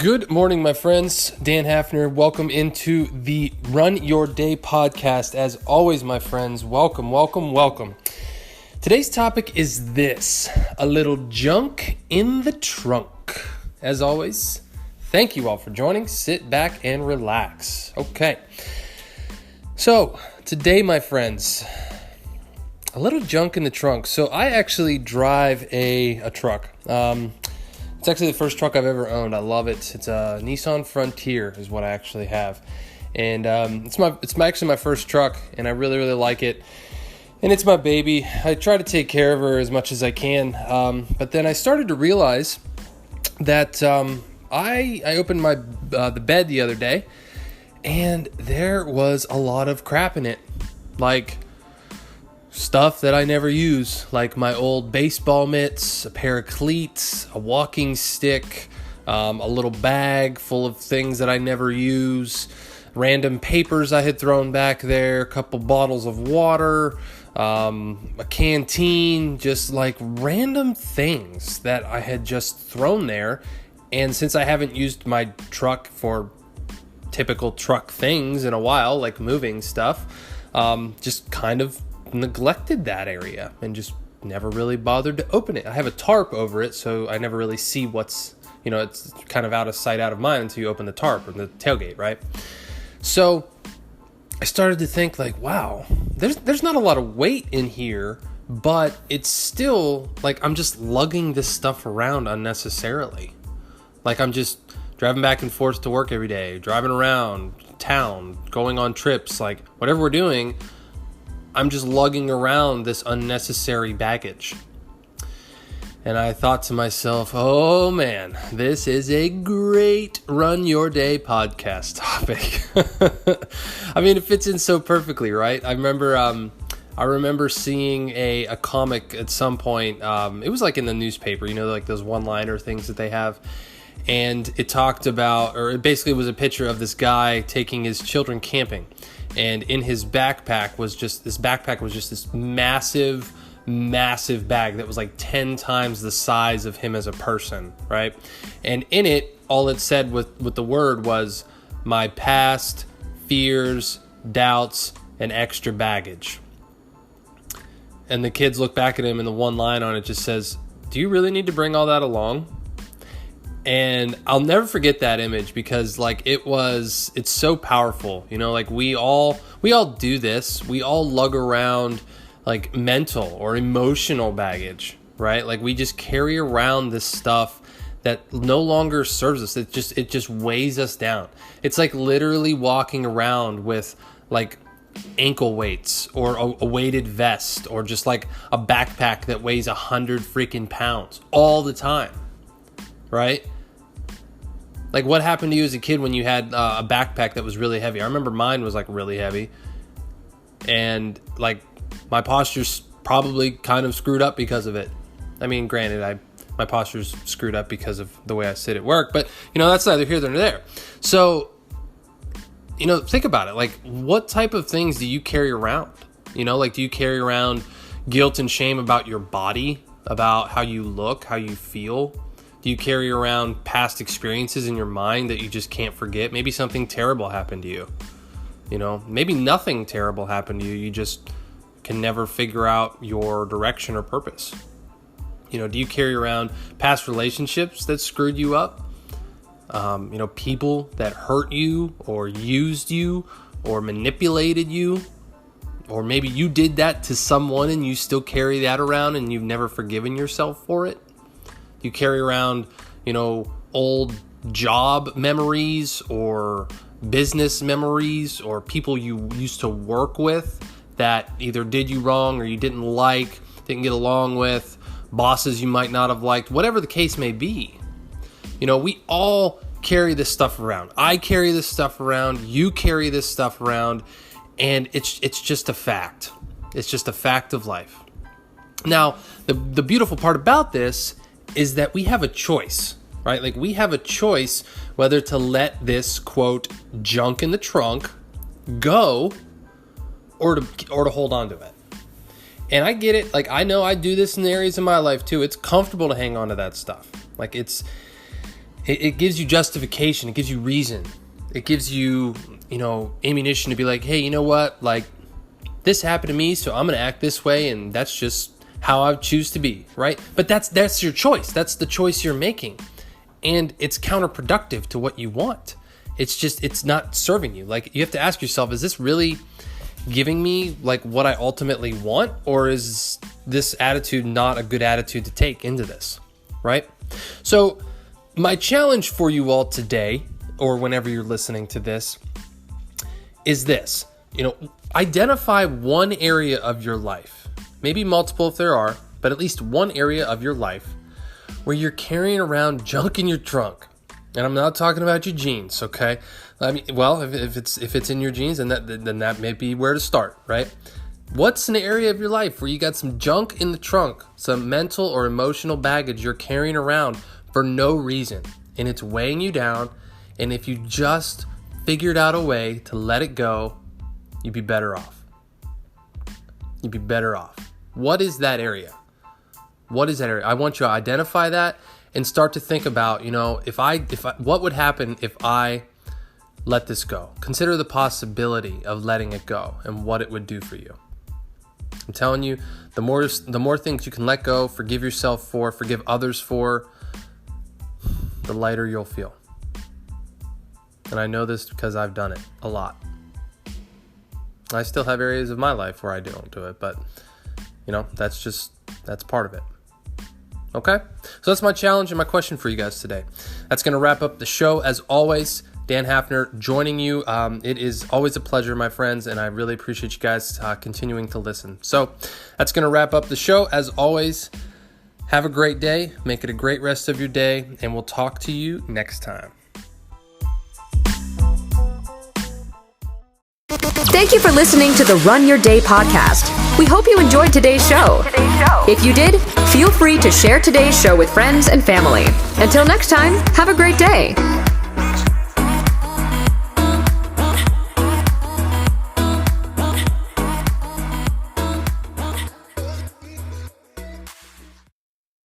Good morning, my friends. Dan Hafner. Welcome into the Run Your Day podcast. As always, my friends, welcome. Today's topic is this: a little junk in the trunk. As always, thank you all for joining. Sit back and relax. Okay. So, today, my friends, a little junk in the trunk. So, I actually drive a truck. It's actually the first truck I've ever owned. I love it. It's a Nissan Frontier is what I actually have. And it's actually my first truck, and I really like it. And it's my baby. I try to take care of her as much as I can. But then I started to realize that I opened the bed the other day, and there was a lot of crap in it. Like stuff that I never use, like my old baseball mitts, a pair of cleats, a walking stick, a little bag full of things that I never use, random papers I had thrown back there, a couple bottles of water, a canteen, just like random things that I had just thrown there. And since I haven't used my truck for typical truck things in a while, like moving stuff, just kind of neglected that area and just never really bothered to open it. I have a tarp over it, so I never really see what's, it's kind of out of sight, out of mind until you open the tarp or the tailgate, right? So I started to think like, wow, there's not a lot of weight in here, but it's still like I'm just lugging this stuff around unnecessarily. Like I'm just driving back and forth to work every day, driving around town, going on trips, like whatever we're doing, I'm just lugging around this unnecessary baggage. And I thought to myself, oh man, this is a great Run Your Day podcast topic. I mean, it fits in so perfectly, right? I remember seeing a comic at some point. It was like in the newspaper, like those one-liner things that they have. And it talked about, or it basically was a picture of this guy taking his children camping. And in his backpack was just this massive bag that was like 10 times the size of him as a person, right? And in it, all it said with the word was, my past, fears, doubts, and extra baggage. And the kids look back at him, and the one line on it just says, do you really need to bring all that along? And I'll never forget that image because like it's so powerful, like we all do this. We all lug around like mental or emotional baggage, right? Like we just carry around this stuff that no longer serves us. It just weighs us down. It's like literally walking around with like ankle weights or a weighted vest or just like a backpack that weighs 100 freaking pounds all the time. Right? Like what happened to you as a kid when you had a backpack that was really heavy? I remember mine was like really heavy. And like my posture's probably kind of screwed up because of it. I mean, granted, my posture's screwed up because of the way I sit at work, but that's neither here nor there. So, think about it. Like what type of things do you carry around? Like do you carry around guilt and shame about your body, about how you look, how you feel? Do you carry around past experiences in your mind that you just can't forget? Maybe something terrible happened to you. Maybe nothing terrible happened to you. You just can never figure out your direction or purpose. Do you carry around past relationships that screwed you up? People that hurt you or used you or manipulated you. Or maybe you did that to someone and you still carry that around and you've never forgiven yourself for it. You carry around, old job memories or business memories or people you used to work with that either did you wrong or you didn't like, didn't get along with, bosses you might not have liked, whatever the case may be. We all carry this stuff around. I carry this stuff around. You carry this stuff around. And it's just a fact. It's just a fact of life. Now, the beautiful part about this is that we have a choice, right? Like we have a choice whether to let this, quote, junk in the trunk go or to hold on to it. And I get it. Like, I know I do this in the areas of my life too. It's comfortable to hang on to that stuff. Like it's it gives you justification. It gives you reason. It gives you, ammunition to be like, hey, you know what? Like, this happened to me, so I'm going to act this way, and that's just how I choose to be, right? But that's your choice. That's the choice you're making. And it's counterproductive to what you want. It's not serving you. Like, you have to ask yourself, is this really giving me like what I ultimately want? Or is this attitude not a good attitude to take into this, right? So my challenge for you all today, or whenever you're listening to this, is this. Identify one area of your life, maybe multiple if there are, but at least one area of your life where you're carrying around junk in your trunk. And I'm not talking about your jeans, okay? I mean, well, if it's in your jeans, then that may be where to start, right? What's an area of your life where you got some junk in the trunk, some mental or emotional baggage you're carrying around for no reason, and it's weighing you down, and if you just figured out a way to let it go, you'd be better off. You'd be better off. What is that area? What is that area? I want you to identify that and start to think about, what would happen if I let this go? Consider the possibility of letting it go and what it would do for you. I'm telling you, the more things you can let go, forgive yourself for, forgive others for, the lighter you'll feel. And I know this because I've done it a lot. I still have areas of my life where I don't do it, but that's part of it. Okay? So that's my challenge and my question for you guys today. That's going to wrap up the show. As always, Dan Hafner joining you. It is always a pleasure, my friends, and I really appreciate you guys continuing to listen. So that's going to wrap up the show. As always, have a great day. Make it a great rest of your day, and we'll talk to you next time. Thank you for listening to the Run Your Day podcast. We hope you enjoyed today's show. If you did, feel free to share today's show with friends and family. Until next time, have a great day.